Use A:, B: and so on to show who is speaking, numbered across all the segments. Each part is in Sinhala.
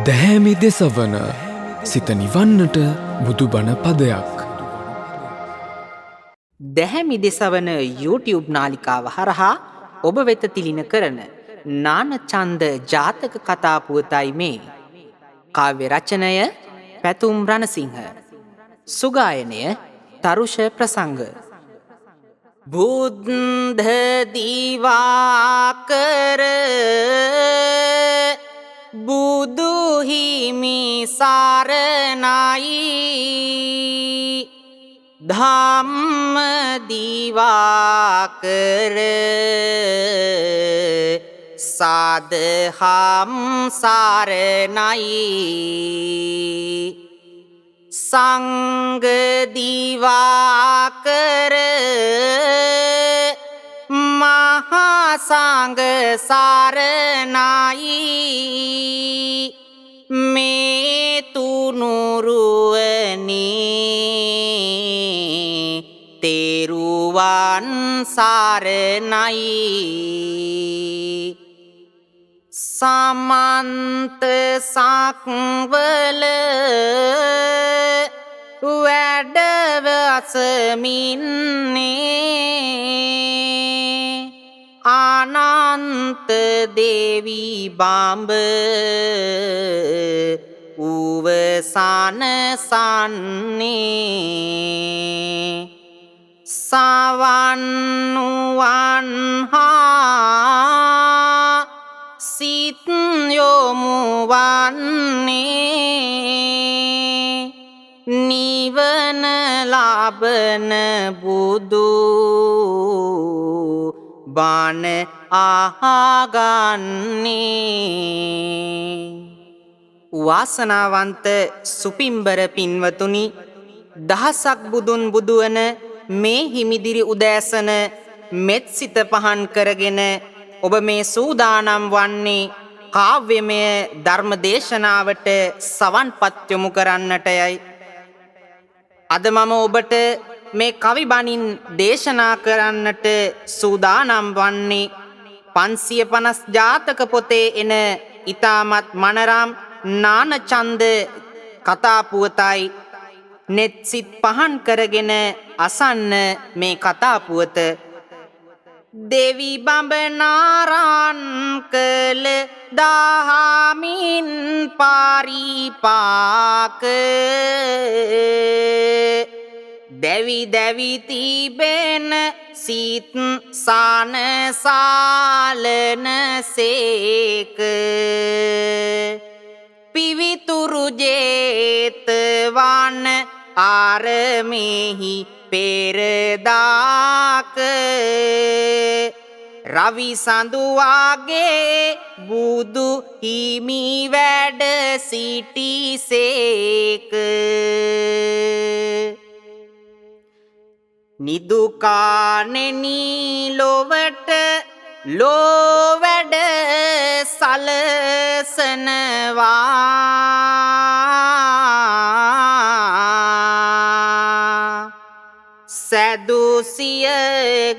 A: දැහැමි දෙසවන සිත නිවන්නට බුදුබණ පදයක්.
B: දැහැමි දෙසවන YouTube නාලිකාව හරහා ඔබ වෙත තිලින කරන නානචන්ද ජාතක කතා පුවතයි මේ. කාව්‍ය රචනය පැතුම් රණසිංහ. සුගායනය තරුෂ ප්‍රසංග. බුද්ධ දිවාකර බුදුහිමි සරණයි ධම්ම දිවාකර සාදහම් සරණයි සංඝ දිවාකර මහා සංඝ සරණයි මේ තුනුරුවනේ තෙරුවන් සරණයි සමන්ත සක්වල වැඩවසමින්නේ අනන්ත දේවී බඹ උවසන සන්නේ සවන්නුවන් හා සිත් යොමුවන්නේ නිවන ලබන බුදු බණ අහගන්නේ. වාසනාවන්ත සුපිම්බර පින්වතුනි, දහසක් බුදුන් බුදුවන මේ හිමිදිරි උදෑසන මෙත් සිත පහන් කරගෙන ඔබ මේ සූදානම් වන්නේ කාව්‍යමය ධර්ම දේශනාවට සවන්පත් යොමු කරන්නටයයි. අද මම ඔබට මේ කවි බණින් දේශනා කරන්නට සූදානම් වන්නේ 550 ජාතක පොතේ එන ඊ타මත් මනරම් නානචන්ද කතා පුවතයි. නෙත් සිත් පහන් කරගෙන අසන්න මේ කතා පුවත. දෙවි බඹ නාරාන් කළ දහමින් පරිපාක දැවි දැවි තිබෙන සිත් සනසාලන සේක පිවිතුරු ජේතවන ආරමෙහි පෙරදාක රවි සඳුවාගේ බුදු හිමි වැඩ සිටිසේක නිදුකානෙනි ලොවට ලෝ වැඩ සලසනවා සැදුසිය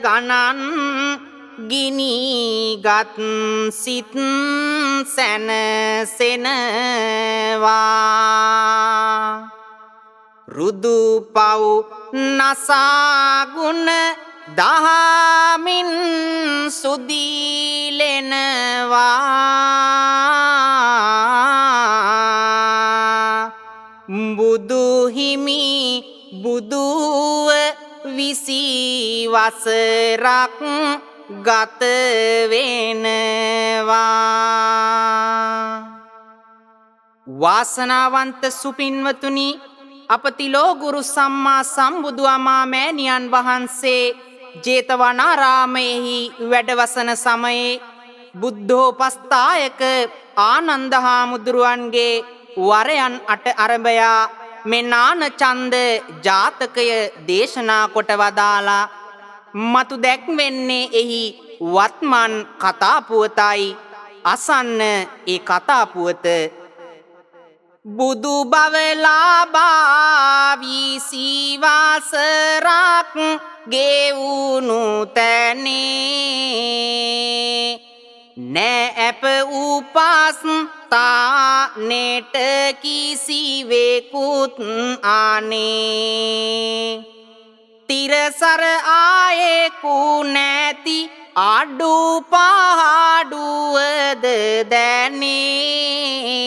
B: ගණන් ගිනිගත් සිත් සැනසෙනවා රුදු පව් නසාගුණ දහමින් සුදීලෙනවා බුදු හිමි බුදුව 20 වසරක් ගත වෙනවා. වාසනාවන්ත සුපින්වතුනි, අපතිලෝ ගුරු සම්මා සම්බුදු අමා මෑණියන් වහන්සේ ජේතවනාරාමයෙහි වැඩවසන සමයේ බුද්ධෝපස්ථායක ආනන්ද හාමුදුරුවන්ගේ වරයන් 8 අරඹයා මේ නානචන්ද ජාතකය දේශනා කොට වදාලා මතු දැක්වෙන්නේ එහි වත්මන් කතා පුවතයි. අසන්න ඒ කතා පුවත. බුදු බව ලාභා 20 වසරක් ගෙවුණු තැනේ නෑ අප උපස් තා නෙට කිසිවෙකුත් ආනේ තිරසර ආයෙකු නැති අඩු පහඩුවද දැනේ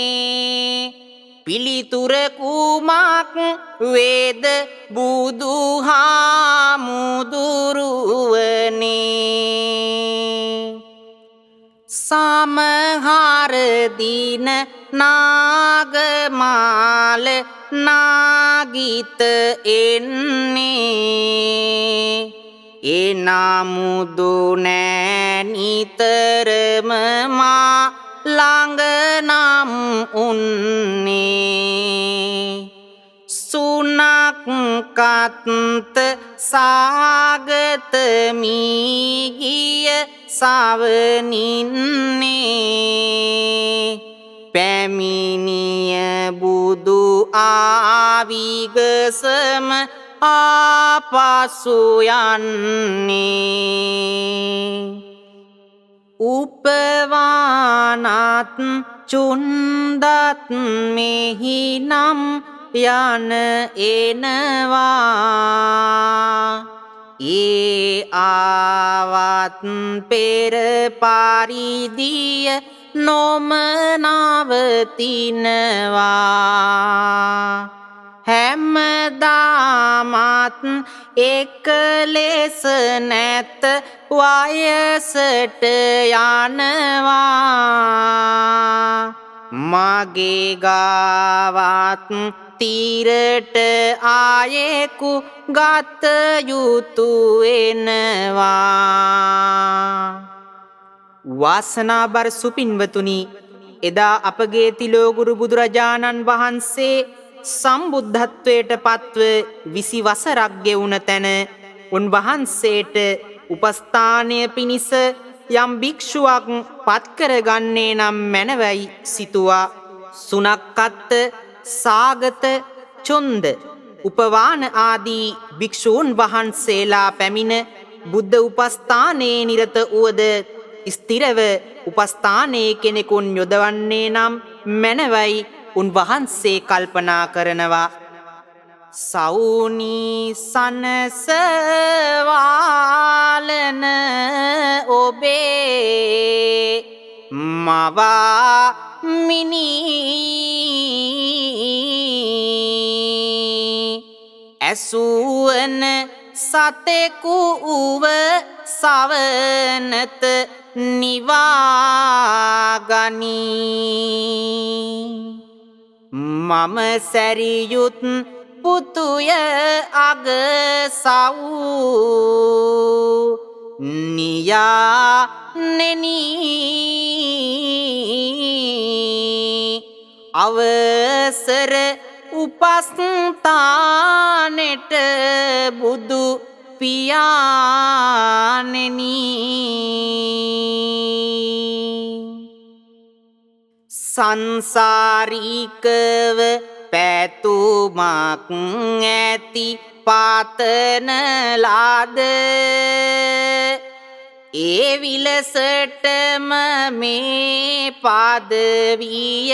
B: පිළිතුර කුමක් වේද බුදුහාමුදුරුවනේ සමහර දින නාගමාල නාගිත එන්නේ එනමුදු නෑ නිතරම මා ළඟ නම් උන්නේ සුනක් කත්ත සාගත මීගිය සවනින්නේ පැමිණිය බුදු ආවිගසම ආපසු යන්නේ උපවානත් චුන්දත් මෙහි නම් යන එනවා ඒ ආවත් පෙර පරිදිය නොම නවතිනවා හැමදාමත් එක ලෙස නැත වයසට යනවා මගේ ගාවත් තීරට ආයෙකු ගත යුතු එනවා වාසනාබර සුපින්වතුනි එදා අපගේ තිලෝගුරු බුදුරජාණන් වහන්සේ සම්බුද්ධත්වයට පත්ව 20 වසරක් ගෙවුන තැන උන්වහන්සේට උපස්ථානය පිණිස යම් භික්ෂුවක් පත් කරගන්නේ නම් මැනවයි සිතුවා සුනක්කත්ත සාගත චොන්ද උපවාන ආදී භික්ෂූන් වහන්සේලා පැමිණ බුද්ධ උපස්ථානයේ නිරත වූද ස්ථිරව උපස්ථානයේ කෙනෙකුන් යොදවන්නේ නම් මැනවයි උන්වහන්සේ කල්පනා කරනවා සෞනී සනසවාලන ඔබේ මවා මිනී ඇසුවන සතෙකු උව සවනත නිවාගනී මම සැරියුත් පුතුය අගසව් නියානෙනී අවසර උපස්ථානෙට බුදු පියාණෙනී සංසාරිකව පැතුමක් ඇති පාතන ලාද ඒ විලසටම මේ පදවිය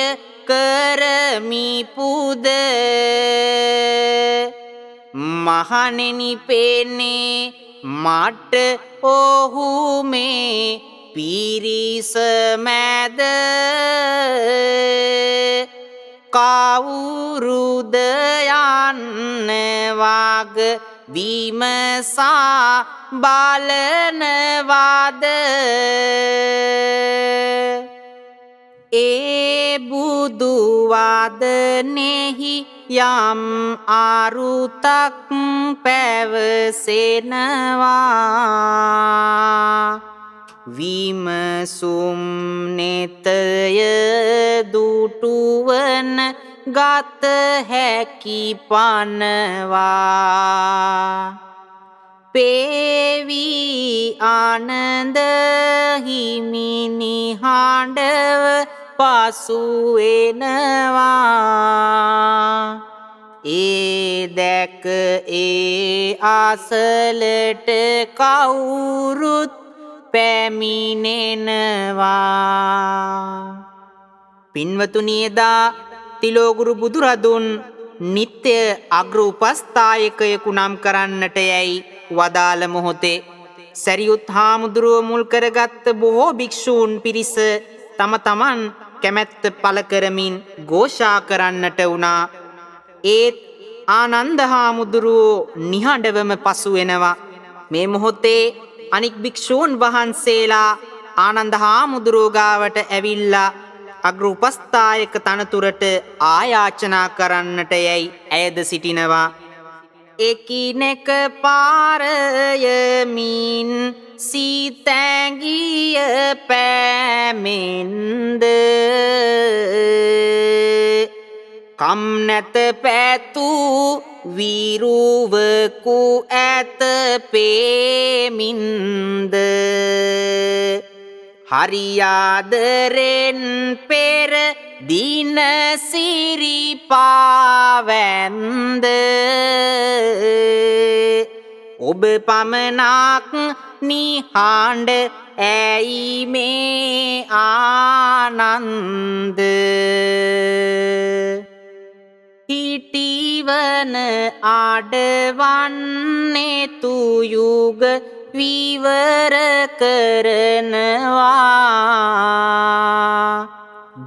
B: කරමි පුද මහණෙනි පෙනේ මට ඔහු මේ පිරිස මැද කවුරුද යන්න වග විමසා බලනවාද ඒ බුදු වදනෙහි යම් අරුතක් පැවසෙනවා විමසුම් නෙතය දුටුවන ගත හැකි පනවා පේවී ආනන්ද හිමි නිහඬව පසු එනවා ඒ දැක ඒ අසලට කවුරුත් පැමිණෙනවා පින්වතුනි එදා තිලෝගුරු බුදුරදුන් නිත්‍ය අග්‍ර උපස්ථායකයෙකු නම් කරන්නට යැයි වදාළ මොහොතේ සැරියුත් හාමුදුරුව මුල් කරගත්ත බොහෝ භික්ෂූන් පිරිස තම තමන් කැමැත්ත පළ කරමින් ഘോഷා කරන්නට වුණා. ඒත් ආනන්ද හාමුදුරුවෝ නිහඬවම පසු වෙනවා. මේ මොහොතේ අනික් භික්ෂූන් වහන්සේලා ආනන්ද හාමුදුරුවෝ ගාවට ඇවිල්ලා අග්‍ර උපස්ථායක තනතුරට ආයාචනා කරන්නට යැයි ඇයද සිටිනවා. එකිනෙක පාරයමින් සීතැඟිය පෑමෙන්ද කම් නැත පැtuu වීරුවකු ඇත පේමින්ද හරියාදරෙන් පෙර දින සිරිපාවැන්ද ඔබ පමණක් නිහඬ ඇයි මේ ආනන්ද හිටිවන ආඩවන්නේ තුයුග විවර කරනවා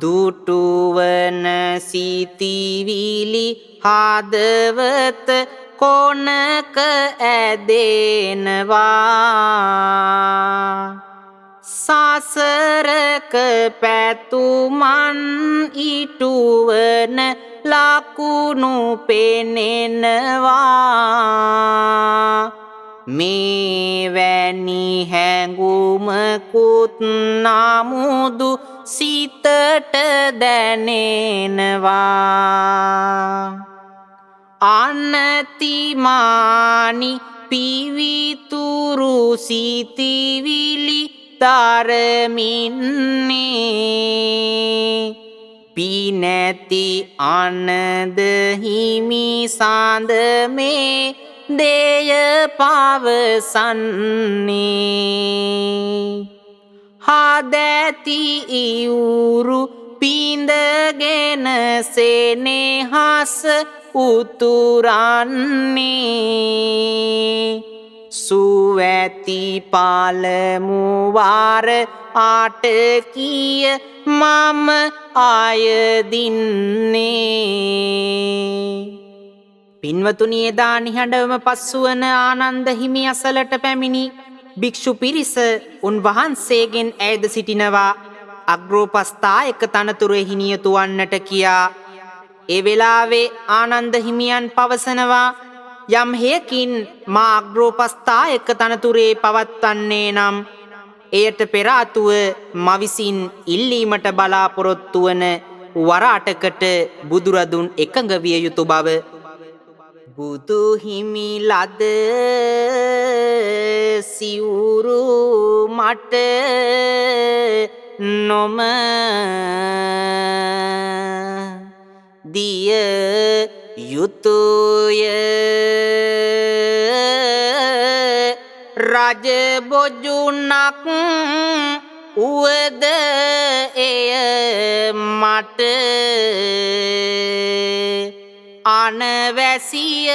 B: දුටුවන සිතිවිලි හදවත කොනක ඇදෙනවා සසරක පැතුමන් ඉටුවන ලකුණු පෙනෙනවා මේ වැනි හැඟුමකුත් නමුදු සිතට දැනෙනවා අනතිමානි පිවිතුරු සිතිවිලි තරමින්නේ පිනැති අනද හිමි සඳ මේ දේය පවසන්නේ හදැති ඉවුරු පිඳගෙන සෙනෙහස උතුරන්නේ සුවැති පළමුවාර ආටකිය මම අයදින්නේ පින්වතුනි එදා නිහඬවම පස්සුවන ආනන්ද හිමි අසලට පැමිණි භික්ෂු පිරිස උන්වහන්සේගෙන් ඇයද සිටිනවා අග්‍රෝපස්ථායක තනතුරෙහි නියතු වන්නට කියා. ඒ වෙලාවේ ආනන්ද හිමියන් පවසනවා යම් හේකින් මා අග්‍රෝපස්ථායක තනතුරේ පවත්වන්නේ නම් එයට පෙර ආතුව මා විසින් ඉල්ලීමට බලාපොරොත්තු වන වරාටකට බුදුරදුන් එකඟ විය යුතු බව බුදු හිමි ලද සිවුරු මට නොම දිය යුතුය රජ බොජුනක් උවද එය මට අනවැසිය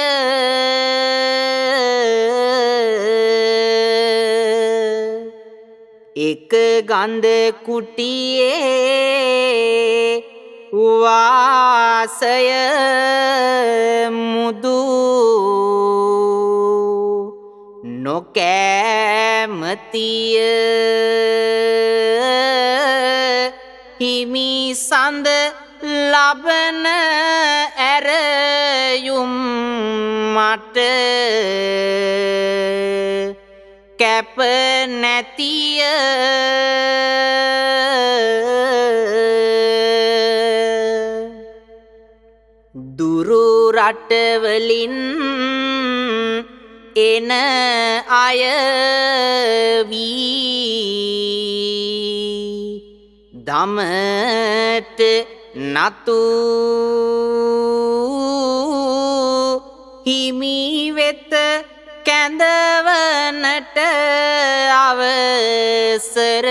B: එක ගඳ කුටියේ වාසය මුදු නොකෑමතිය හිමි සඳ ලබන ඇරයුම් මට කැප නැතිය දුරු රටවලින් එන අය වී දමට නතු හිමි වෙත කැඳවනට අවසර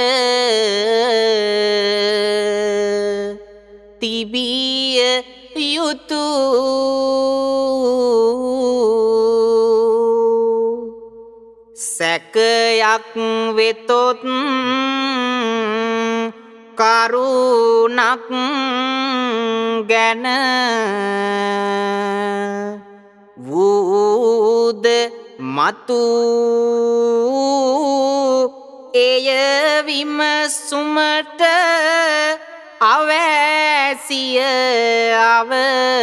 B: තිබිය යුතු සැකයක් වෙතොත් කරුණක් ගැන වූද මතු එය විමසුමට අවැසිය අවසරය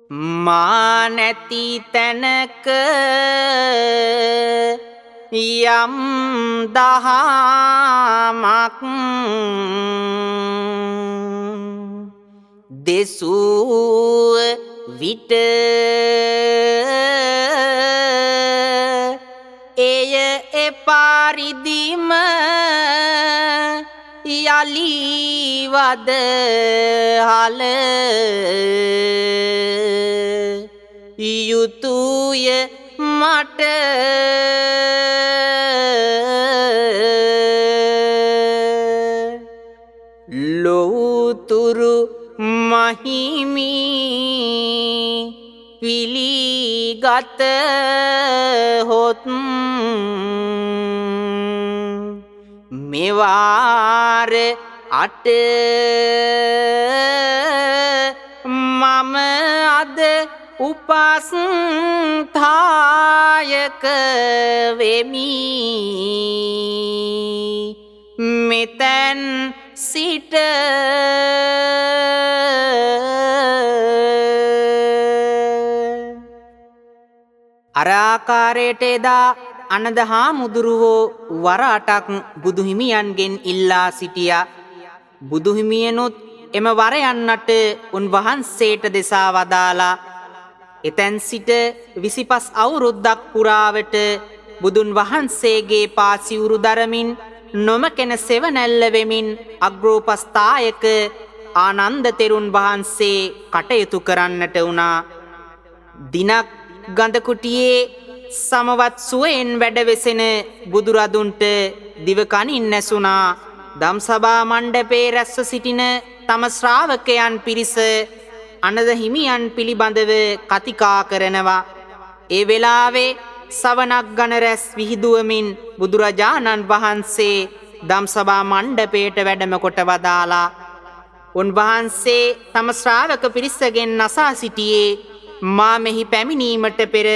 B: මා නැති තැනක යම් දහමක් දෙසූ විට එය එපාරිදිම යලිවද හල යුතුය මට ලෝතුරු මහිමි පිළිගත හොත් මෙවාර අට මම අද උපස්ථායක වෙමි මෙතැන් සිට අර ආකාරයට එදා අනද හාමුදුරුවෝ වර 8ක් බුදුහිමියන්ගෙන් ඉල්ලා සිටියා. බුදුහිමියනුත් එම වරයන්නට උන්වහන්සේට දෙසා වදාලා. එතැන් සිට 25 අවුරුද්දක් පුරාවට බුදුන් වහන්සේගේ පාසිවුරු දරමින් නොමකෙන සෙවණැල්ල වෙමින් අග්‍රෝපස්ථායක ආනන්ද තෙරුන් වහන්සේ කටයුතු කරන්නට වුණා. දිනක් ගඳකුටියේ සමවත් සුවයෙන් වැඩවෙසෙන බුදුරදුන්ට දිවකනින් නැසුණා. දම්සභා මණ්ඩපයේ රැස්ව සිටින තම ශ්‍රාවකයන් පිරිස අනද හිමියන් පිළිබඳව කතිකා කරනවා. ඒ වෙලාවේ සවනක් ගණ රැස් විහිදුවමින් බුදුරජාණන් වහන්සේ දම්සභා මණ්ඩපයට වැඩම කොට වදාලා. උන්වහන්සේ තම ශ්‍රාවක පිරිසගෙන් අසා සිටියේ මා මෙහි පැමිණීමට පෙර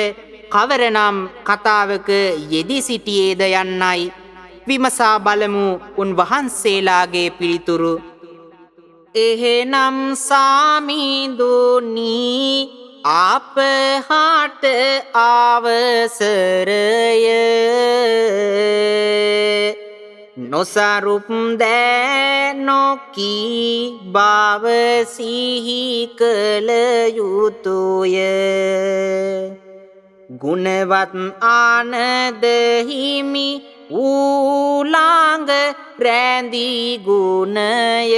B: කවරනම් කතාවක යෙදී සිටියේද යන්නයි. විමසා බලමු උන්වහන්සේලාගේ පිළිතුරු. එහෙනම් සාමිඳුනි අපහාට අවසරය නොසරුප් දෑ නොකී බව සිහි කළ යුතුය. ගුණවත් ආනද හිමි ඌලාංග රැඳී ගුණය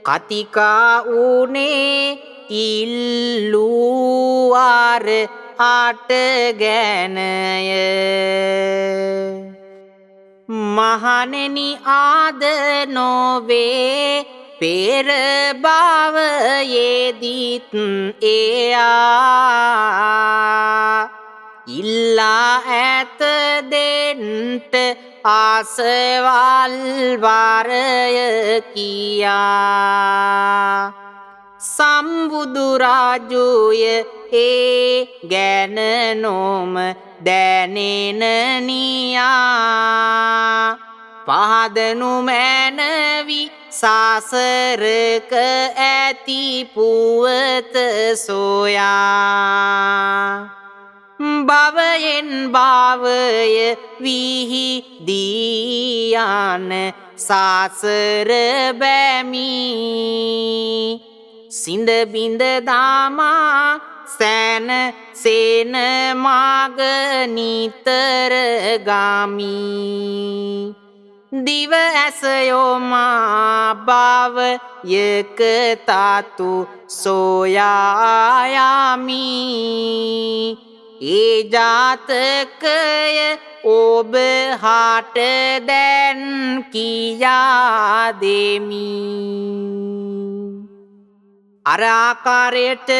B: කතිකා උනේ ඉල්ලුවාර ආට ගැනය. මහණෙනි ආද නොවේ පෙර භවයේදීත් එයා ඉල්ලා ඇත දෙන්ට ආසවල් වරය කියා. සම්බුදු රාජුය ඒ ගැන නොම දැනෙන නියා. පහදනු මැනවි සාසරක ඇති පුවත සොයා. භවයෙන් භවය විහිදී යන සාසර බැමි සිඳ බිඳ දාමා සෑන සේන මාග නිතර ගාමි. දිව ඇස යෝමා භාව යක තාතු සෝයායාමි ඒ ජාතකය ඔබ හාට දැන් කියා දෙමි. අර ආකාරයට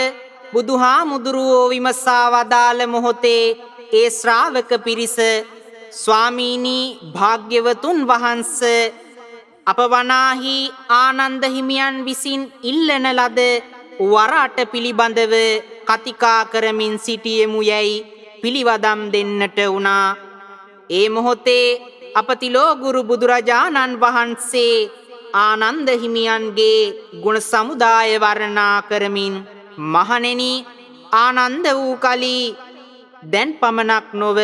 B: බුදුහාමුදුරුවෝ විමසා වදාළ මොහොතේ ඒ ශ්‍රාවක පිරිස ස්වාමීනි භාග්‍යවතුන් වහන්ස අප වනාහි ආනන්ද හිමියන් විසින් ඉල්ලන ලද වරාට පිළිබඳව කතිකා කරමින් සිටියෙමු යැයි පිළිවදම් දෙන්නට වුණා. ඒ මොහොතේ අපතිලෝ ගුරු බුදුරජාණන් වහන්සේ ආනන්ද හිමියන්ගේ ගුණ සමුදාය වර්ණනා කරමින් මහණෙනි ආනන්ද වූ කලී දැන් පමණක් නොව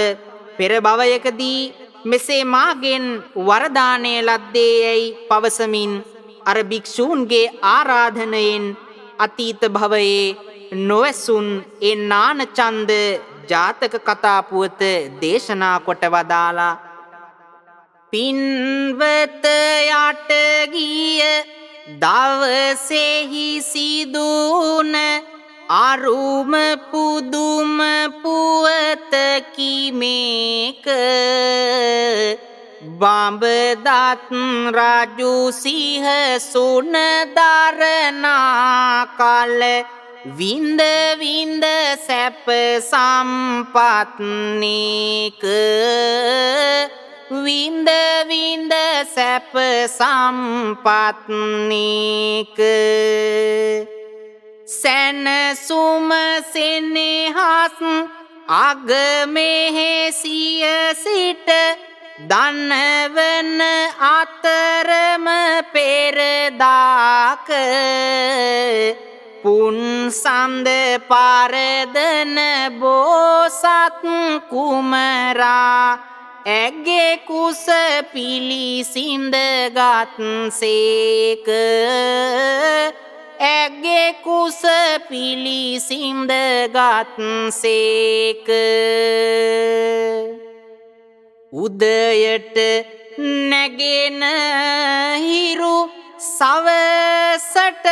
B: පෙර භවයකදී මෙසේ මාගෙන් වරදානය ලද්දේ යැයි පවසමින් අර භික්ෂූන්ගේ ආරාධනයෙන් අතීත භවයේ නොවැසුන් ඒ නානචන්ද ජාතක කතා පුවත දේශනා කොට වදාලා. පින්වත යට ගිය දවසෙහි සිදුන අරුම පුදුම පුවතකි මේක බඹදත් රජු සිහසුන දරනා කල විඳ විඳ සැප සම්පත්නේක විඳ විඳ සැප සම්පත්නේක සැනසුම සෙනෙහස් අගමෙහෙ සිය සිට දන්නවන අතරම පෙරදාක පුන්සන්ද පරදන බෝසත් කුමරා ඇගේ කුස පිළිසිඳ ගත්සේක ඇගේ කුස පිළිසිඳ ගත්සේක උදයට නැගෙන හිරු සවසට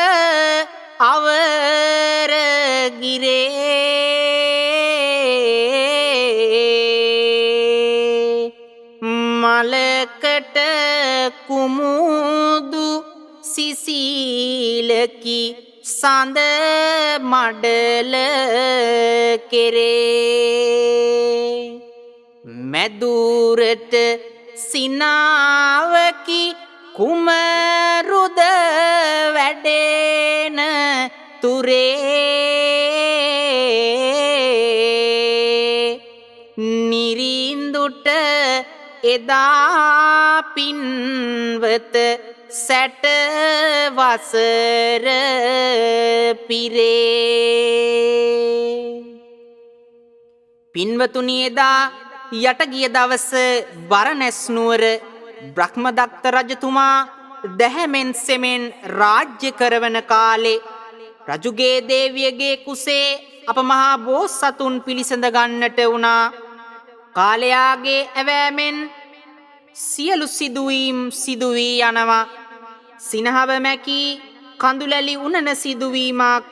B: අවර ගිරේ මලකට කුමුදු සිසිලකි සඳ මඩල කෙරේ මැදුරට සිනාවකි කුමරුද වැඩෙන තුරේ නිරින්දුට එදා පින්වත සැට වසර පිරේ පින්වතුනි එදා යට ගිය දවස බරණැස් නුවර බ්‍රහ්මදත්ත රජතුමා දැහැමෙන් සෙමෙන් රාජ්‍ය කරවන කාලේ රජුගේ දේවියගේ කුසේ අප මහා බෝසතුන් පිළිසඳ ගන්නට වුණා. කාලයාගේ ඇවෑමෙන් සියලු සිදුවීම් සිදුවී යනවා. සිනහව මැකී කඳුලැලි උනන සිදුවීමක්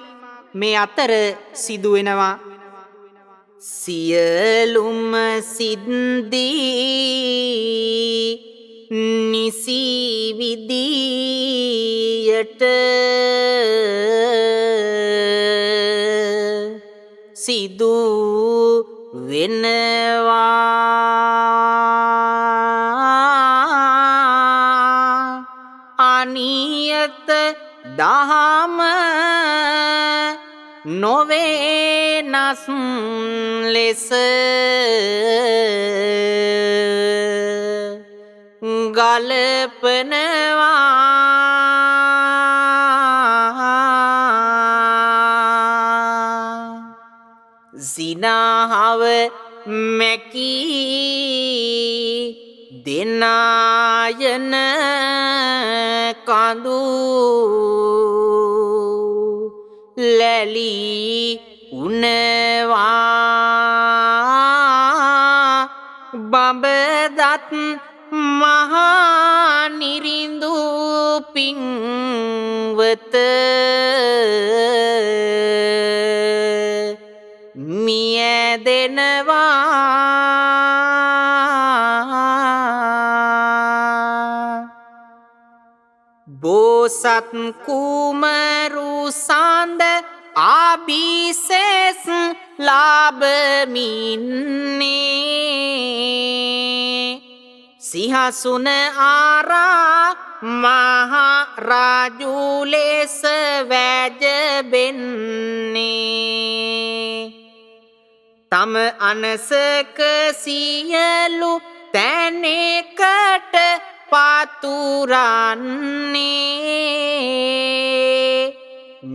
B: මේ අතර සිදුවෙනවා. සියලුම සිද්දී නිසි විදියට සිදු වෙනවා. අනියත දහම නොවේනස් ලෙස ගලපනවා. සිනාහව මැකී දෙනායන කඳු ලැලී උනවා. බඹදත් මහා නිරිඳු පින්වත මිය දෙනවා බෝසත් කුමරු සඳ ආභිෂේස් ලාභමින්නේ සිහසුන ආරා මහා රාජු ලෙස වැජබෙන්නේ තම අනසක සියලු තැනෙකට පතුරන්නේ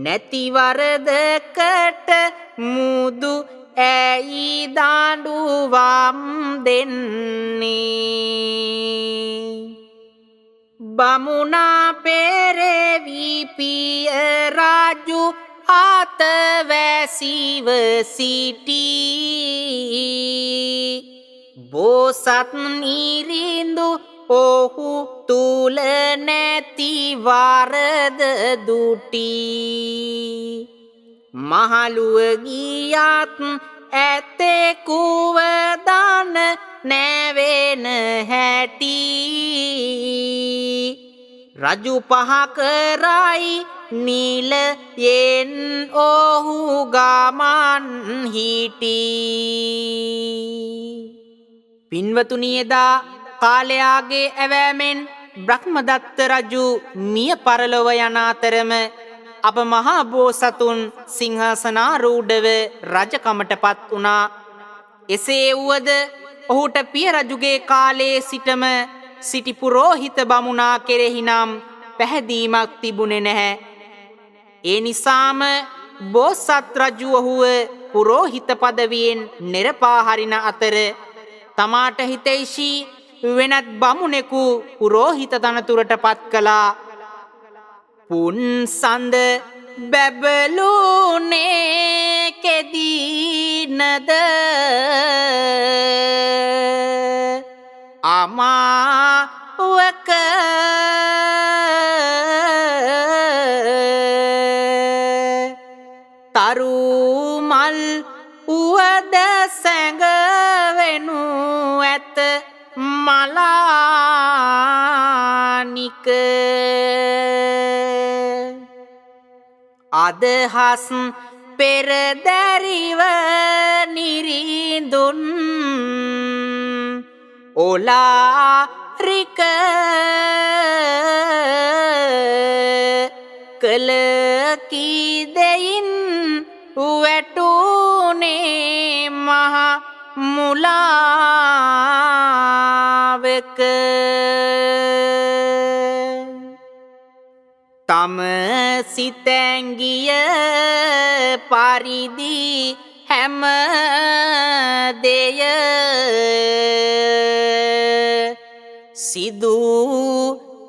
B: නැති වරදකට මුදු ඇයි දඬුවම් දෙන්නේ බමුණා පෙරවි පිය රාජු අතවැසිව සිටී බෝසත් නිරිඳු ඔහු තුල නැති වරද දුටී මහලුව ගියත් ඇතෙකුව දන නැවෙන හැටි රජු පහ කරයි නිලයෙන් ඔහු ගමන් හිටී පින්වතුනි එදා කාලයාගේ ඇවෑමෙන් බ්‍රහ්මදත්ත රජු මිය පරලොව යන අතරම අප මහා බෝසතුන් සිංහාසනාරූඪව රජකමට පත් වුණා. එසේ වුවද ඔහුට පිය රජුගේ කාලයේ සිටම සිටි පුරෝහිත බමුණා කෙරෙහි නම් පැහැදීමක් තිබුණේ නැහැ. ඒ නිසාම බෝසත් රජු ඔහුව පුරෝහිත පදවියෙන් නෙරපා හරින අතර තමාට හිතෛෂී වෙනත් බමුණෙකු පුරෝහිත තනතුරට පත් කළා. පුන්සඳ බැබළුනේ කෙදීනද අමාවක තරුමල් උවද සැඟවෙනු ඇත මලානික අදහස් පෙරදැරිව නිරිඳුන් ඔලාරික කළ කීදෙයින් වැටුනේ මහ මුලාවක තම සිතැංගිය පරිදි හැම දෙය සිදු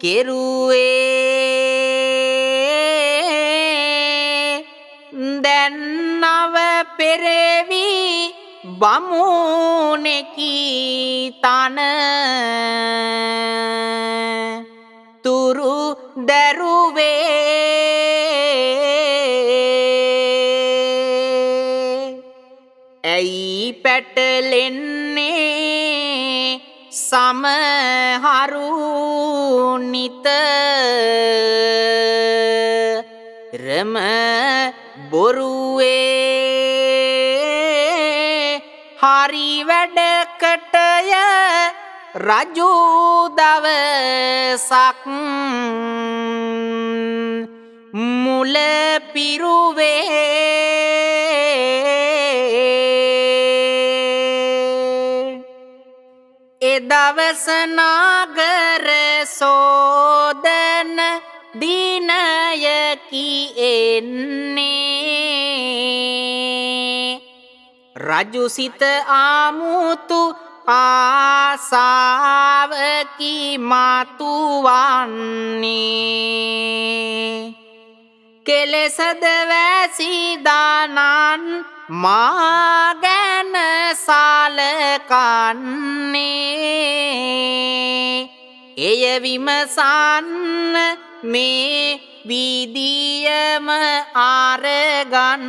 B: කෙරුවේ දැන් නව පෙරවි බමුණෙකි තන තුරු දැරුවේ ඇයි පැටලෙන්නේ සමහරු නිතරම බොරුවේ හරි වැඩකටය රජු දවසක් මුල පිරුවේ එදවස නාගර සෝදන දිනයකි එන්නේ රජු සිත ආමුතු ආසාවකි මතුවන්නේ කෙලෙසද වැසිදානන් මා ගැන සලකන්නේ එය විමසන්න මේ වීදියම ආරගන්නේ.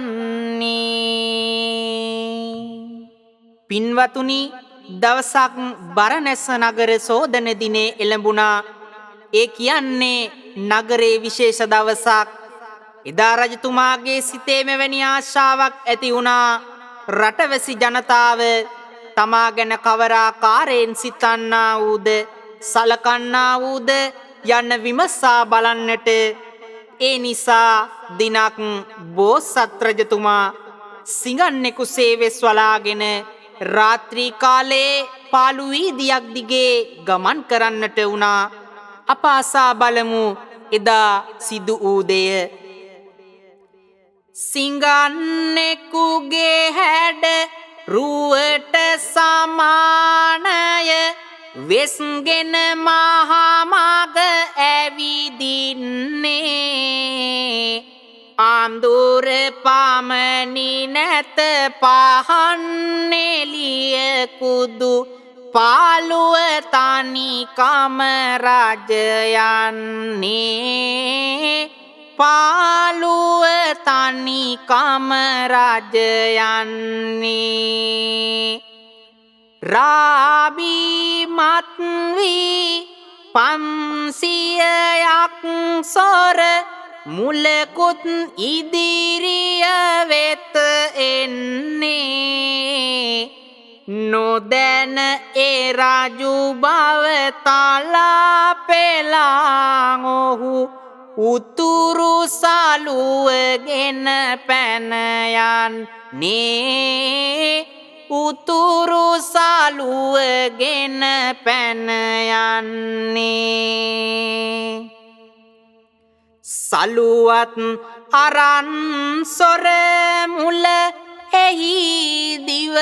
B: පින්වතුනි, දවසක් බරණැස නගර සෝදන දිනේ එළඹුණා. ඒ කියන්නේ නගරේ විශේෂ දවසක්. එදා රජතුමාගේ සිතේ මෙවැනි ආශාවක් ඇති වුණා. රටවැසි ජනතාව තමා ගැන කවර ආකාරයෙන් සිතන්නා වූද සලකන්නා වූද යන්න විමසා බලන්නට. ඒ නිසා දිනක් බෝසත් රජතුමා සිඟන්නෙකු සේවෙස් වලාගෙන රාත්‍රී කාලයේ පාළු වීදියක් දිගේ ගමන් කරන්නට වුණා. අප අසා බලමු එදා සිදු වූ දෙය. සිඟන්නෙකුගේ හැඩ රුවට සමානය වෙස්ගෙන මහමග ඇවිදින්නේ. ආන්දුර පමණි නැත පහන්නෙලියකුදු පාළුව තනිකම රජයන්නේ. පාළුව තනිකම රජයන්නේ. රාබීමත් වී 500ක් සොර මුලකුත් ඉදිරිය වෙත එන්නේ. නොදැන ඒ රජු බව තලා පෙළාං ඔහු උතුරු සලුවගෙන පැන යන්නේ. උතුරු සලුවගෙන පැන යන්නේ. සලුවත් අරන් සොර මුල එහි දිව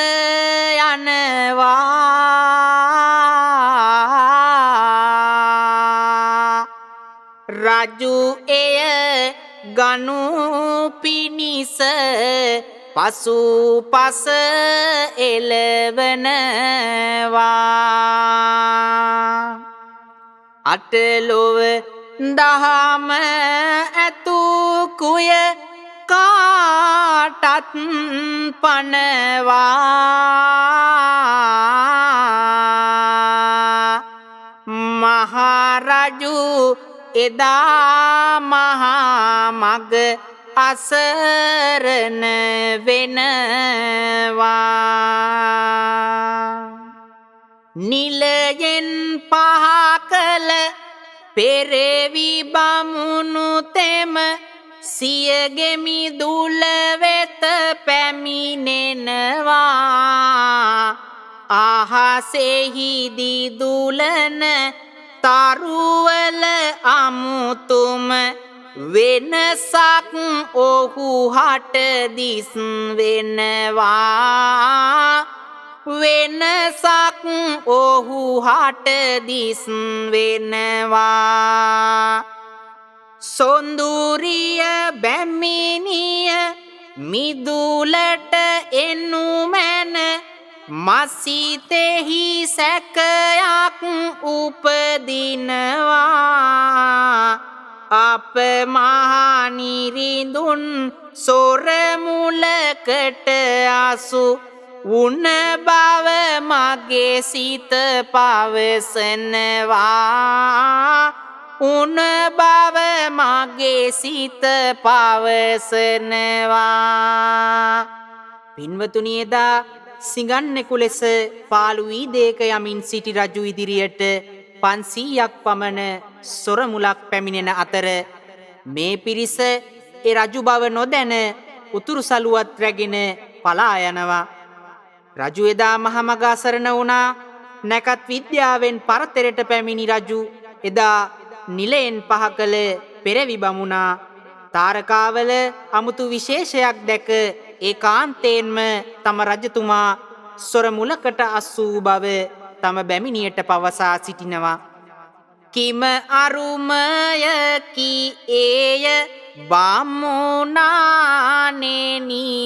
B: යනවා. රජු එය ගනු පිණිස පසුපස එළවනවා. අටලොව දහම ඇතු කුය කාටත් පනවා. මහරජු එදා මහා මග අසරණ වෙනවා. නිලයෙන් පහ කළ පෙරවි බමුණු තෙම සියගෙමි දුල වෙත පැමිණෙනවා. අහසෙහිදි දුලන තරුවල අමුතුම වෙනසක් ඔහු හට දිස් වෙනවා. වෙනසක් ඔහු හට දිස් වෙනවා. සොඳුරිය බැමිණිය මිදුලට එනු මැන මසිතෙහි සැකයක් උපදිනවා. අප මහනිරිඳුන් සොරමුලකට අසු උන බව මගේ සිත පවසනවා. උන බව මගේ සිත පවසනවා. පින්වතුනි, එදා සිඟන්නෙකු ලෙස පාළු වීදයක යමින් සිටි රජු ඉදිරියට 500ක් පමණ සොරමුලක් පැමිණෙන අතර මේ පිරිස ඒ රජු බව නොදැන උතුරු සලුවත් රැගෙන පලා යනවා. රජු එදා මහමග අසරණ වුණා. නැකත් විද්‍යාවෙන් පරතරයට පැමිණි රජු එදා නිලයෙන් පහ කළ පෙරවි බමුණා තාරකාවල අමුතු විශේෂයක් දැක ඒකාන්තයෙන්ම තම රජතුමා සොර මුලකට අස්සූ බව තම බැමිණියට පවසා සිටිනවා. කිම අරුමයකි ඒය බමුණානෙනි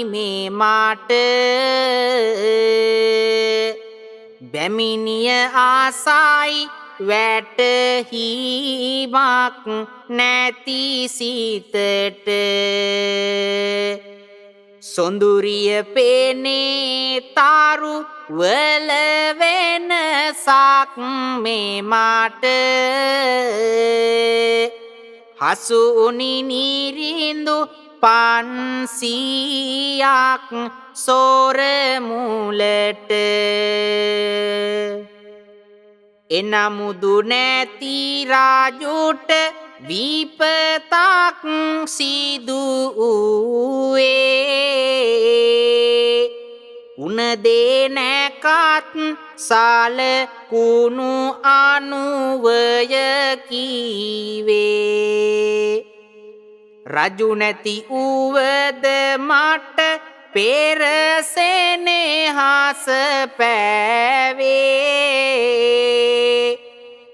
B: මේ මාට. බැමිණිය ආසයි වැටහීමක් නැති සිතට සොඳුරිය පේනේ තාරු වල වෙනසක් මේ මාට හසුනි නිරිඳු 500ක් සෝර මුලට එනමුදු නැති රාජුට විපතක් සිදු වූයේ උනදේ නැකත් සලකුණු අනුවය කීවේ රජු නැති වූවද මට පෙර සෙනෙහස පෑවේ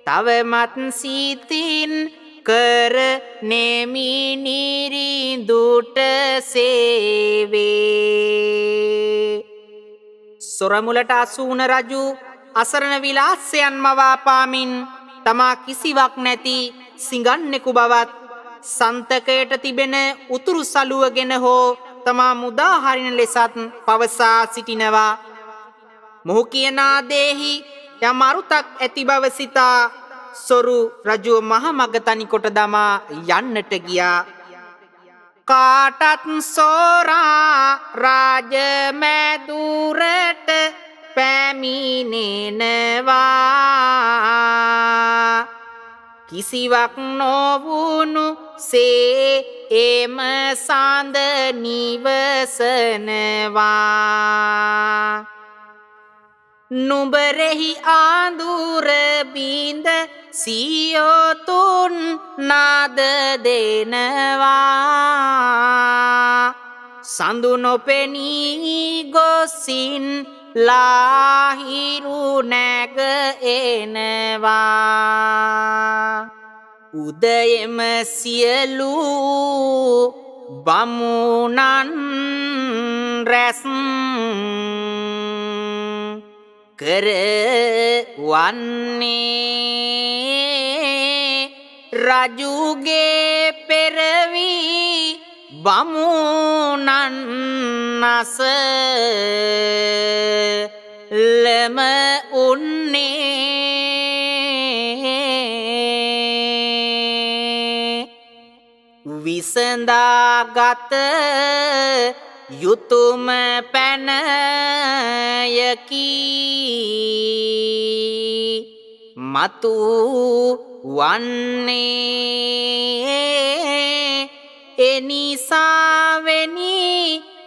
B: තවමත් සිතින් කර නෙමි නිරිඳුට සේවේ සොරමුලට අසූන රජු අසරණ විලාසයන් මවා පාමින් තමා කිසිවක් නැති සිඟන්නෙකු බවත් සන්තකයට තිබෙන උතුරු සලුවගෙන හෝ තමා මුදා හරින ලෙසත් පවසා සිටිනවා මොහු කියනා දේහි යම් අරුතක් ඇති බව සිතා සොරු රජුව මහ මග තනිකොට දමා යන්නට ගියා කාටත් සෝරා රාජමැදුරට පැමිණෙනවා කිසිවක් නොවුණු සේ එම සඳ නිවසනවා නුඹරෙහි ආඳුර බිඳ සියොතුන් නාද දෙනවා සඳු නොපෙනී ගොසින් ලාහිරු නැග එනවා උදයෙම සියලු බමුණන් රැස් කරවන්නේ රජුගේ පෙරවි බමුණන් අසලම උන්නේ විසඳාගත යුතුම පැනයකි මතු වන්නේ එනිසාවෙනි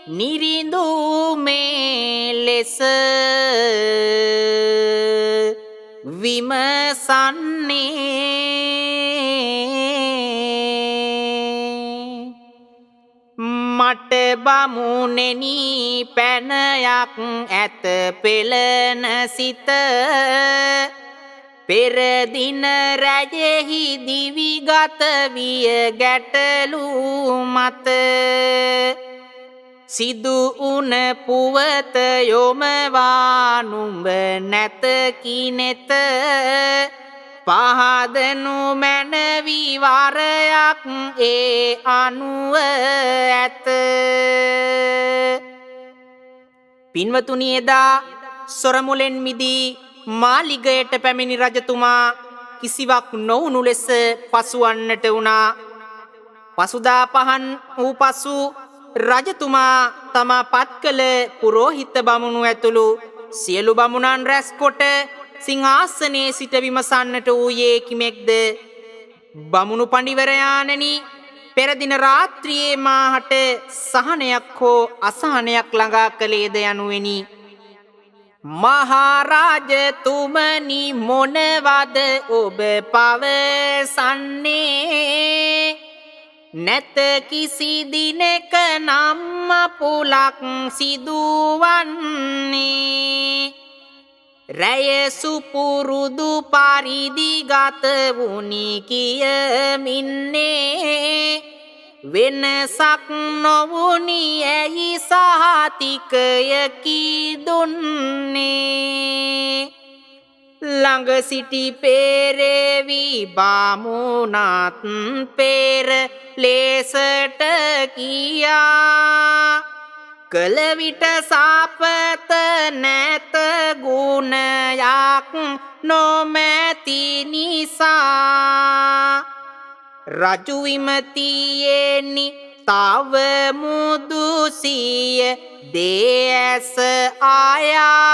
B: නිරිඳු මේ ලෙස විමසන්නේ මට බමුණෙනි පැනයක් ඇත පෙළන සිත පෙර දින රජෙහි දිවිගත විය ගැටලු මත සිදු උන පුවත යොමවා නුඹ නැත කිනෙත පහදනු මැනවි වරයක් ඒ අනුව ඇත පින්වතුනි එදා සොරමුලෙන් මිදී මාලිගයට පැමිණි රජතුමා කිසිවක් නොවුණු ලෙස පසුවන්නට වුණා පසුදා පහන් වූ පසු රජතුමා තමා පත් කළ පුරෝහිත බමුණු ඇතුළු සියලු බමුණන් රැස් කොට සිංහාසනයේ සිට විමසන්නට වූයේ කිමෙක්ද බමුණු පඬිවරයාණෙනි පෙර දින රාත්‍රියේ මාහට සහනයක් හෝ අසහනයක් ළඟා කළේද යනුවෙනි මහරජතුමනි මොනවද ඔබ පවසන්නේ නැත කිසි දිනක නම් පුලක් සිදුවන්නේ රැය සුපුරුදු පරිදි ගත වුණි කියමින්නේ වෙනසක් නොවුනි ඇයි සහතිකයකි දුන්නේ ළඟ සිටි පේරේවි බාමුණත් පේර ලේසට කියා කළ විට සාපත නැත ගුණයක් නොමැති නිසා රජු විමතියෙනි තව මුදුසිය දේඇස ආයා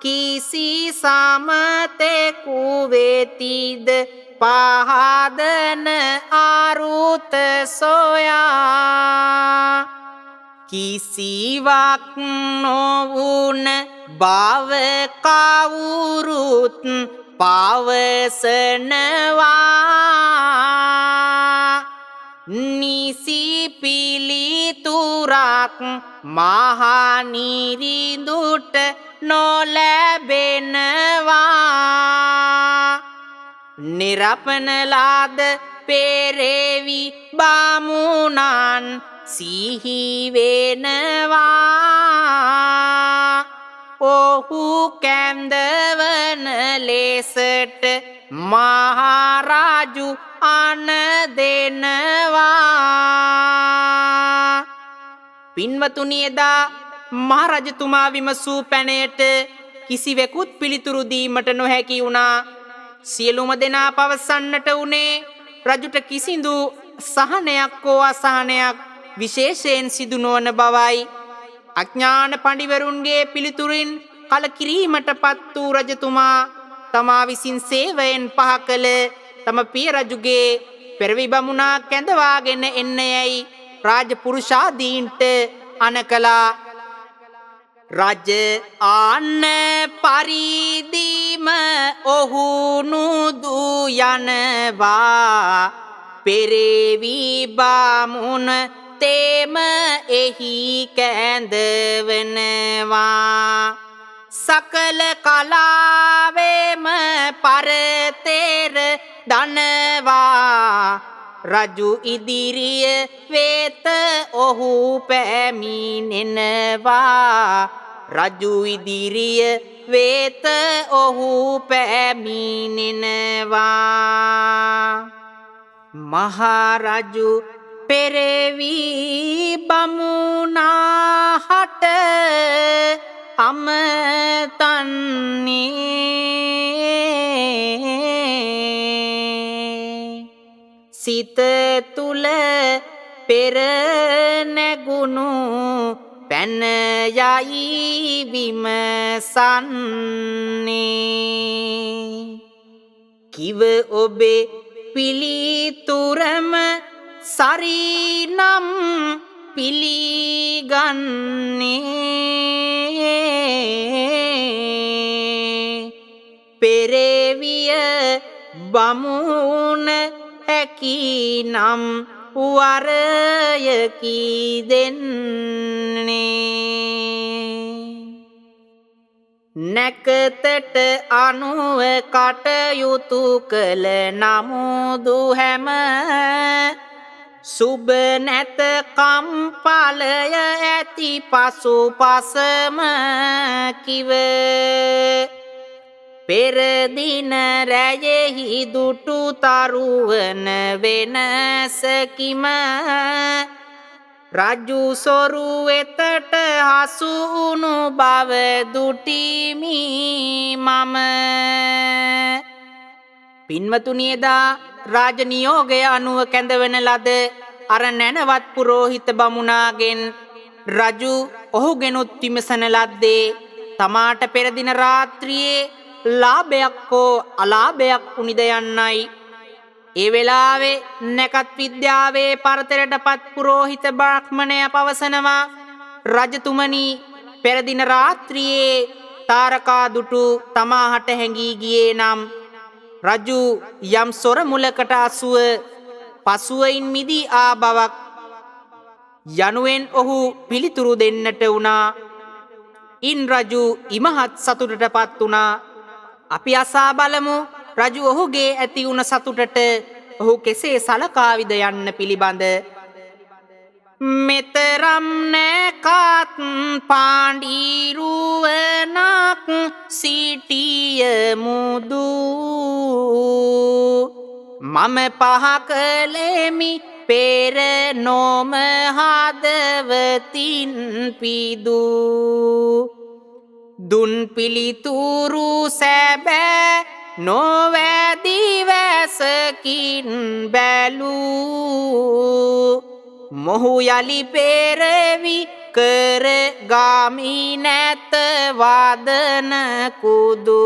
B: කිසි සමතෙකු වෙතිද පහදන අරුත සොයා කිසිවක් නොවුන බව කවුරුත් පවසනවා නිසි පිළිතුරක් මහනිරිඳුට නොලැබෙනවා නිරපන ලද පෙරේවි බාමුණන් සිහි වෙනවා ඔහු කැඳවන ලෙසට මහරජු අන දෙනවා පින්වතුනි එදා මහරජතුමා විමසූ පැනයට කිසිවෙකුත් පිළිතුරු දීමට නොහැකි වුණා සියලුම දෙනා පවසන්නට උනේ රජුට කිසිදු සහනයක් හෝ අසහනයක් විශේෂයෙන් සිදු නොවන බවයි අඥාන පඬිවරුන්ගේ පිළිතුරින් කලකිරීමටපත් වූ රජතුමා තමා විසින් සේවයෙන් පහ කළ තම පිය රජුගේ පෙරවි බමුණා කැඳවාගෙන එන්න යැයි රාජපුරුෂාදීන්ට අණ කළා රජ ආන්න පරිදිම ඔහු නුදු යනවා පෙරේවි බමුණ තේම එහි කැඳවනවා සකල කලාවේම පරතෙර දනවා රජු ඉදිරිය වෙත ඔහු පැමිණෙනවා රජු ඉදිරිය වෙත ඔහු පැමිණෙනවා මහරජු පෙරේවි බමුණා හට අමතන්නේ සිත තුල පෙර නැගුණු පැන යයි විමසන්නේ කිව ඔබේ පිළිතුරම සරිනම් පිළිගන්නේ පෙරේවිය බමුණ හැකිනම් වරයකි දෙන්නේ නැකතට අනුව කටයුතු කළ නමුදු හැම සුබ නැත කම්පලය ඇති පසු පසම කිව පෙරදින රැයෙහි දුටු තරුවන වෙනසකිම රජු සොරු වෙතට හසුුණු බව දුටිමි මම පින්වතුනි එදා රාජනියෝගය අනුව කැඳවන ලද අර නැනවත් පුරෝහිත බමුණාගෙන් රජු ඔහුගෙනුත් විමසන ලද්දේ තමාට පෙරදින රාත්‍රියේ ලාභයක් හෝ අලාභයක් උනිද යන්නයි ඒ වෙලාවේ නැකත් විද්‍යාවේ පරතරටපත් පුරෝහිත බ්‍රාහ්මණය පවසනවා රජතුමනි පෙරදින රාත්‍රියේ තාරකා දුටු තමාහට හැඟී ගියේ නම් රජු යම් සොර මුලකට අසුව පසුවයින් මිදී ආ බවක් යනුවෙන් ඔහු පිළිතුරු දෙන්නට වුණා. ඉන් රජු ඉමහත් සතුටටපත් වුණා. අපි අසා බලමු රජු ඔහුගේ ඇති වුණ සතුටට ඔහු කෙසේ සලකාවිද යන්න පිළිබඳ. මෙතරම් නැකත් පාඩිරුවනක් සිටිය මුදු මම පහ කළෙමි පෙර නොම හදවතින් පිදු දුන් පිළිතුරු සැබෑ නොවැදි වැසකින් බැලූ මොහු යලි පෙරවි කර ගාමි නැත වදන කුදු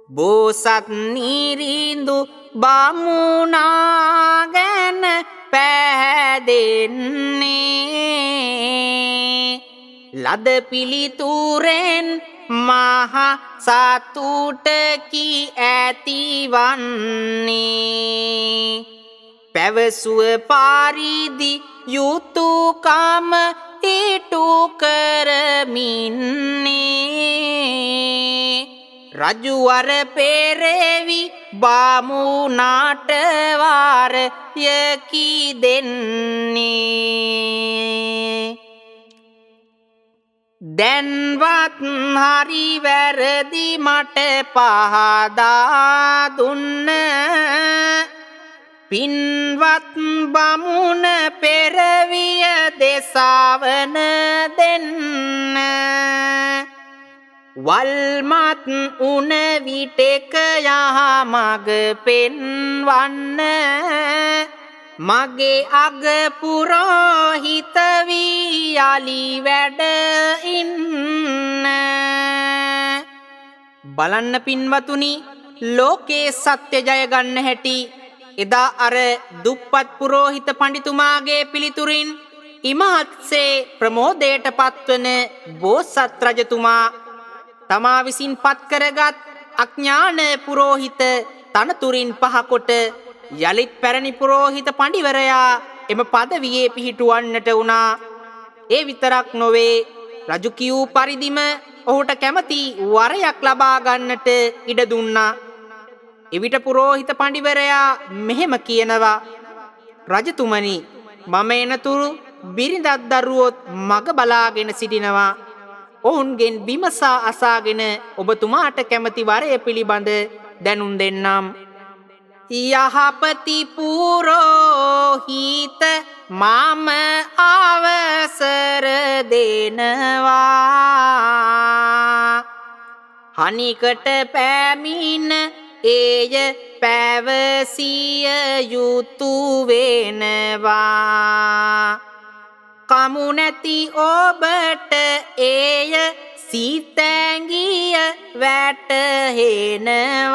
B: බෝසත් නිරිඳු බමුණා ගැන පැහැදෙන්නේ ලද පිළිතුරෙන් මහ සතුටකි ඇතිවන්නේ පැවසුව පරිදි යුතුයකම ඉටු කරමින්නේ රජුවර පෙරෙවි බමුණාට වාරයකි දෙන්නේ දැන්වත් හරි වැරදි මට පහදා දුන්න පින්වත් බමුණ පෙරවිය දෙසවන දෙන්න වල්මත් උන විටෙක යහමග පෙන්වන්න මගේ අග පුරෝහිත වී යලි වැඩ ඉන්න බලන්න පින්වතුනි ලෝකේ සත්‍ය ජය ගන්න හැටි එදා අර දුප්පත් පුරෝහිත පඬිතුමාගේ පිළිතුරින් ඉමහත්සේ ප්‍රමෝදයට පත්වන බෝසත් රජතුමා තමා විසින් පත් කරගත් අඥාන පුරෝහිත තනතුරින් පහකොට යලිත් පැරණි පුරෝහිත පඬිවරයා එම පදවියේ පිහිටුවන්නට වුණා. ඒ විතරක් නොවේ රජු කියූ පරිදිම ඔහුට කැමති වරයක් ලබා ගන්නට ඉඩ දුන්නා. එවිට පුරෝහිත පඬිවරයා මෙහෙම කියනවා රජතුමනි මම එනතුරු බිරිඳක් දරුවොත් මග බලාගෙන සිටිනවා. ඔවුන්ගෙන් විමසා අසාගෙන ඔබතුමාට කැමති වරය පිළිබඳ දැනුම් දෙන්නම්. යහපති පුරෝහිත මම අවසර දෙනවා හනිකට පැමිණ එය පැවසිය යුතු වෙනවා කමු නැති ඔබට එය සිතැඟිය වැටහෙනවා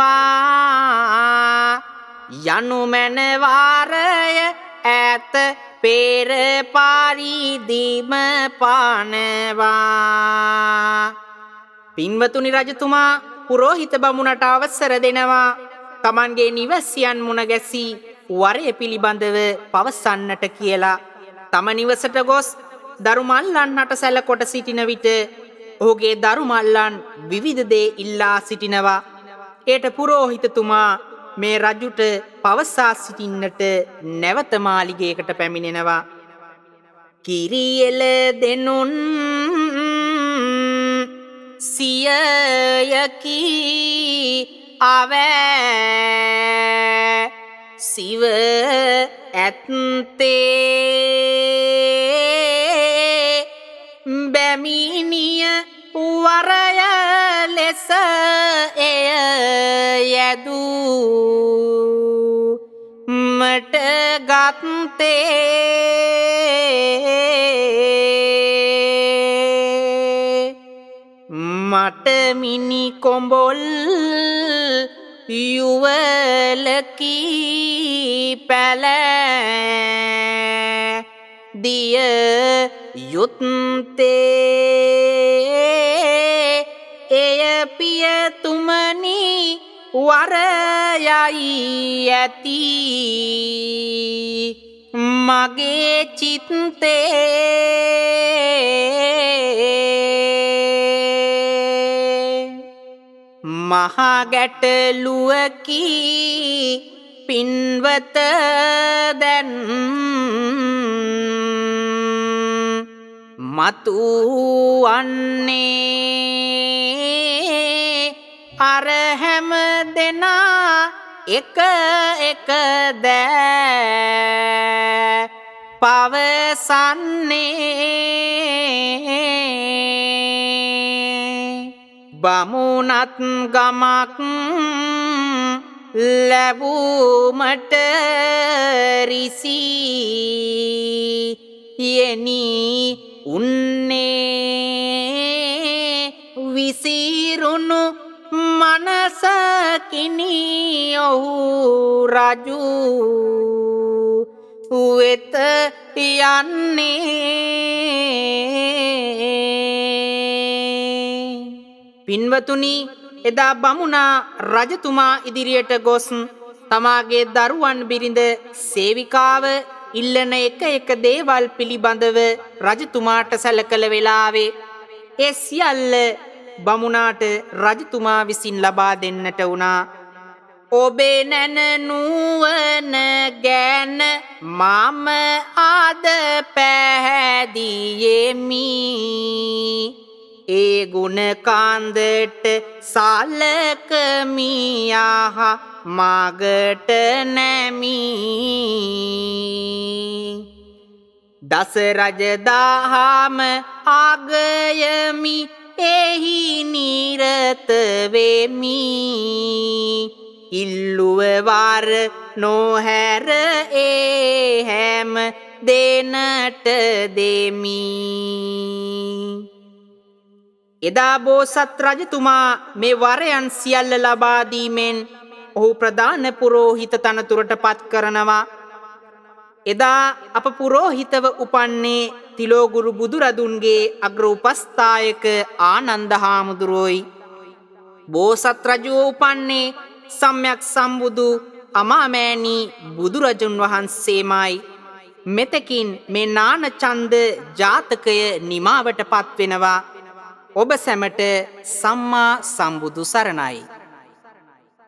B: යනු මැන වාරය ඇත පෙර පරිදිම පානවා පින්වතුනි රජතුමා පුරෝහිත බමුණට අවසර දෙනවා තමන්ගේ නිවැසියන් මුණ ගැසී වරය පිළිබඳව පවසන්නට කියලා තම නිවසට ගොස් දරුමල්ලන් හට සැලකොට සිටින විට ඔහුගේ දරුමල්ලන් විවිධ දේ ඉල්ලා සිටිනවා ඒට පුරෝහිතතුමා මේ රජුට පවසා සිටින්නට නැවත මාලිගයකට පැමිණෙනවා කිරියල දෙනුන් සියයකි අවෑ සිව ඇත්තේ බැමිණිය වරය ලෙස එය යැදූ මට ගත්තේ මට මිනි කොඹොල් යුවලකි පැලෑ දිය යුත්තේ එය පියතුමනි වරයයි ඇති මගේ චිත්තේ මහා ගැටලුවකි පින්වත දැන් මතු වන්නේ අර හැම දෙනා එක එක දෑ පවසන්නේ බමුණත් ගමක් ලැබුමට රිසි යෙනි උන්නේ විසිරුණු මනසකිනි ඔහු රජු වෙත යන්නේ. පින්වතුනි, එදා බමුණා රජතුමා ඉදිරියට ගොස් තමාගේ දරුවන් බිරිඳ සේවිකාව ඉල්ලන එක එක දේවල් පිළිබඳව රජතුමාට සැලකල වෙලාවේ ඒ සියල්ල බමුණාට රජතුමා විසින් ලබා දෙන්නට වුණා. ඔබේ නැන නුවණ ගැන මම ආද පැහැදියෙමි. ඒ ගුණ කාන්දට සලකමි ආහ මාගට නැමි. දස රජ දහම ආගයමි එහි නිරත වෙමි. ඉල්ලුව වර නොහැර ඒ හැම දෙනට දෙමි. එදා බෝසත් රජතුමා මේ වරයන් සියල්ල ලබා දීමෙන් ඔහු ප්‍රධාන පුරෝහිත තනතුරට පත් කරනවා. එදා අප පුරෝහිතව උපන්නේ තිලෝගුරු බුදුරදුන්ගේ අග්‍ර උපස්ථායක ආනන්ද හාමුදුරුවෝයි. බෝසත් රජුව උපන්නේ සම්්‍යක් සම්බුදු අමාමෑණී බුදුරජුන් වහන්සේමයි. මෙතකින් මේ නානචන්ද ජාතකය නිමාවට පත්වෙනවා. ඔබ සැමට සම්මා සම්බුදු සරණයි.